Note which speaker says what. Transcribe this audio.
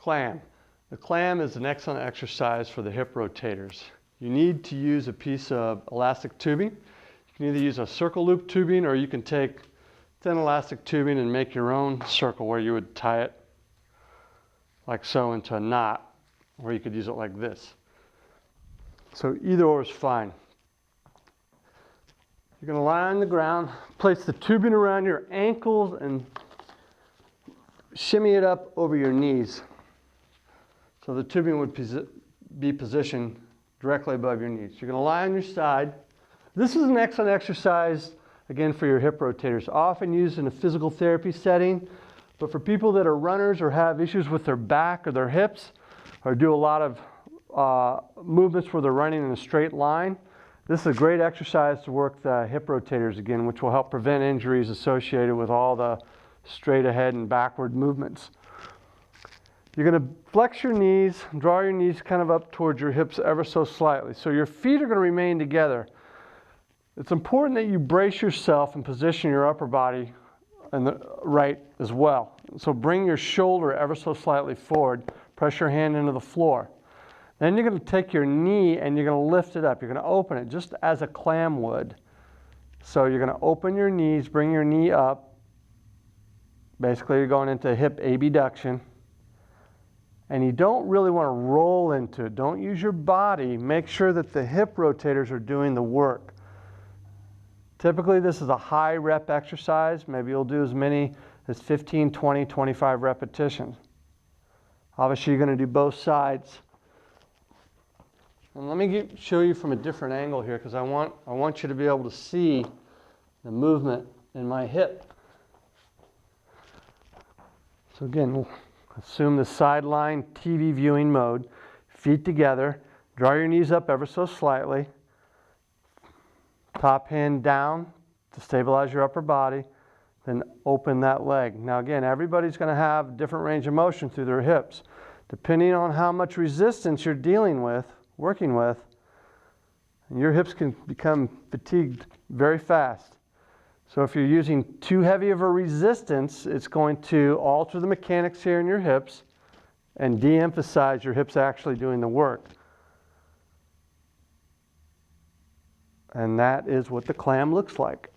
Speaker 1: Clam. The clam is an excellent exercise for the hip rotators. You need to use a piece of elastic tubing. You can either use a circle loop tubing, or you can take thin elastic tubing and make your own circle where you would tie it like so into a knot, or you could use it like this. So either or is fine. You're going to lie on the ground, place the tubing around your ankles and shimmy it up over your knees. So the tubing would be positioned directly above your knees. You're going to lie on your side. This is an excellent exercise, again, for your hip rotators, often used in a physical therapy setting, but for people that are runners or have issues with their back or their hips, or do a lot of movements where they're running in a straight line, this is a great exercise to work the hip rotators again, which will help prevent injuries associated with all the straight ahead and backward movements. You're going to flex your knees, draw your knees kind of up towards your hips ever so slightly. So your feet are going to remain together. It's important that you brace yourself and position your upper body on the right as well. So bring your shoulder ever so slightly forward, press your hand into the floor. Then you're going to take your knee and you're going to lift it up. You're going to open it just as a clam would. So you're going to open your knees, bring your knee up. Basically, you're going into hip abduction. And you don't really want to roll into it. Don't use your body. Make sure that the hip rotators are doing the work. Typically, this is a high rep exercise. Maybe you'll do as many as 15, 20, 25 repetitions. Obviously, you're going to do both sides. And let me show you from a different angle here, because I want you to be able to see the movement in my hip. So again, we'll assume the sideline TV viewing mode. Feet together. Draw your knees up ever so slightly. Top hand down to stabilize your upper body. Then open that leg. Now again, everybody's going to have different range of motion through their hips. Depending on how much resistance you're dealing with, working with, your hips can become fatigued very fast. So if you're using too heavy of a resistance, it's going to alter the mechanics here in your hips and de-emphasize your hips actually doing the work. And that is what the clam looks like.